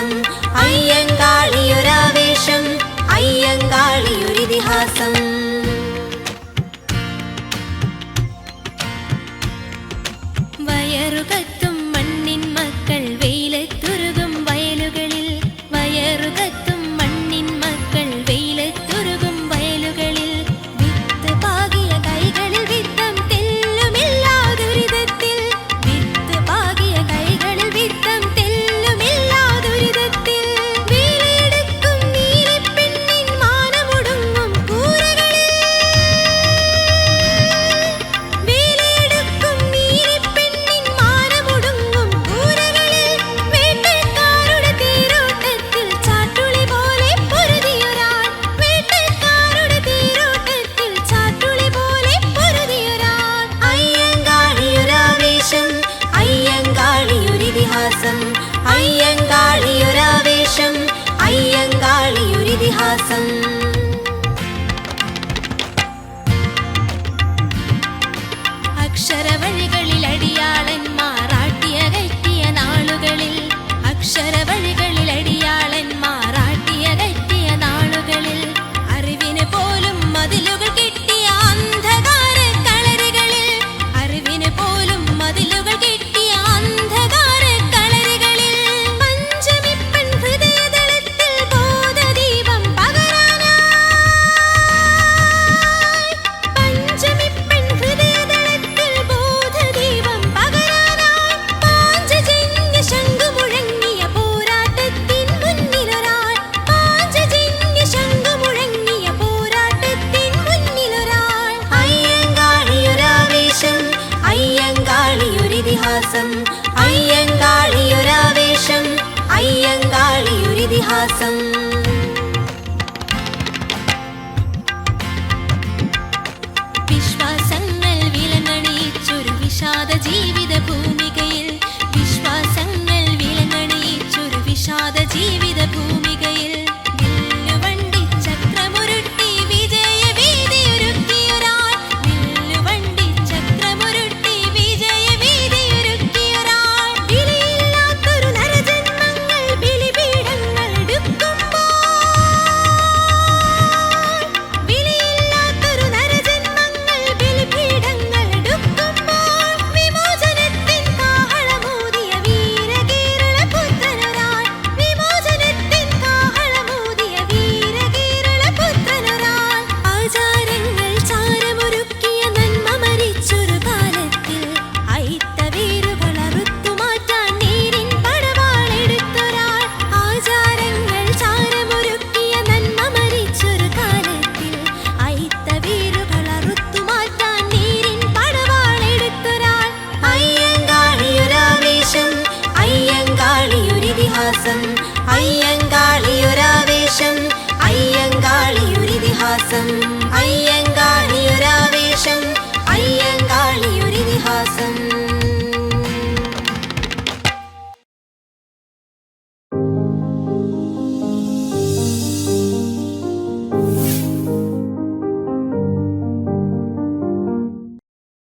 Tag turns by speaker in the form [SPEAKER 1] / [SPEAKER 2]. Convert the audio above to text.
[SPEAKER 1] ഇതിഹാസം അയ്യങ്കാളിയൊരാവേശം അയ്യങ്കാളിയൊരിതിഹാസം വയറുകത്തും മണ്ണിൻ മക്കൾ വെയിലത്തുരുകും വയലുകളിൽ വയറുകത്തും മണ്ണിൻ മക്കൾ വെയിലത്തുരുകും വയലുകളിൽ വിത്ത് പാകിയ കൈകളിൽ വിത്തം തെല്ലുമില്ലാ ദുരിതത്തിൽ വിത്ത് പാകിയ കൈകളിൽ വിത്തം തെല്ലുമില്ലാ ദുരിതത്തിൽ വേലയെടുക്കും നീലിപ്പെണ്ണിൻ മാനമൊടുങ്ങും കൂരകളിൽ വേലയെടുക്കും നീലിപ്പെണ്ണിൻ മാനമൊടുങ്ങും കൂരകളിൽ വേട്ടക്കാരുടെ തേരോട്ടത്തിൽ ചാട്ടുളി പോലെ പൊരുതിയൊരാൾ വേട്ടക്കാരുടെ തേരോട്ടത്തിൽ ചാട്ടുളി പോലെ പൊരുതിയൊരാൾ അയ്യങ്കാളിയൊരാവേശം അയ്യങ്കാളിയൊരിതിഹാസം അയ്യങ്കാളിയൊരാവേശം അയ്യങ്കാളിയൊരിതിഹാസം അക്ഷരവഴികളിൽ അടിയാളന്മാർ ആട്ടിയകറ്റിയ നാളുകളിൽ അക്ഷരവഴികളിൽ അടിയാളന്മാർ ആട്ടിയകറ്റിയ നാളുകളിൽ അറിവിന് പോലും മതിലുകൾ കിട്ടിയ അന്ധകാര കളരികളിൽ അറിവിന് പോലും മതിലുകൾ കിട്ടിയ അന്ധകാര കളരികളിൽ പഞ്ചമിപ്പൻ ഹൃദയതലത്തിൽ ബോധദീപം പകരാനായി പഞ്ചമിപ്പൻ ഹൃദയതലത്തിൽ ബോധദീപം പകരാനായി പാഞ്ചജന്യ ശംഖുമുഴങ്ങിയ പോരാട്ടത്തിൻ മുന്നിലൊരാൾ പാഞ്ചജന്യ ശംഖുമുഴങ്ങിയ പോരാട്ടത്തിൻ മുന്നിലൊരാൾ അയ്യങ്കാളിയൊരാവേശം അയ്യങ്കാളിയൊരിതിഹാസം അയ്യങ്കാളിയൊരാവേശം അയ്യങ്കാളിയൊരിതിഹാസം വിശ്വാസങ്ങൾ വിലങ്ങണിയിച്ചൊരു വിഷാദ ജീവിത ഭൂമികയിൽ വിശ്വാസങ്ങൾ വിലങ്ങണിയിച്ചൊരു വിഷാദ ജീവിത ഭൂമികയിൽ വില്ലുവണ്ടി ചക്രമുരുട്ടി വിജയവീതിയൊരുക്കിയൊരാൾ വില്ലുവണ്ടി ചക്രമുരുട്ടി വിജയവീതിയൊരുക്കിയൊരാൾ വിലയില്ലാത്തൊരു നരജന്മങ്ങൾ ബലിപീഠങ്ങൾ എടുക്കുമ്പോൾ വിലയില്ലാത്തൊരു നരജന്മങ്ങൾ ബലിപീഠങ്ങൾ എടുക്കുമ്പോൾ വിമോചനത്തിൻ കാഹളമൂതിയ വീരകേരള പുത്രനൊരാൾ വിമോചനത്തിൻ കാഹളമൂതിയ വീരകേരള പുത്രനൊരാൾ ആചാരങ്ങൾ ചാരമൊരുക്കിയ നന്മ മരിച്ചൊരു കാലത്തിൽ അയിത്തവേരുകൾ അറുത്തുമാറ്റാൻ നേരിൻ പടവാളെടുത്തൊരാൾ ആചാരങ്ങൾ ചാരമൊരുക്കിയ നന്മ മരിച്ചൊരു കാലത്തിൽ അയിത്തവേരുകൾ അറുത്തുമാറ്റാൻ നേരിൻ പടവാളെടുത്തൊരാൾ അയ്യങ്കാളിയൊരാവേശം അയ്യങ്കാളിയൊരിതിഹാസം അയ്യങ്കാളിയൊരിതിഹാസം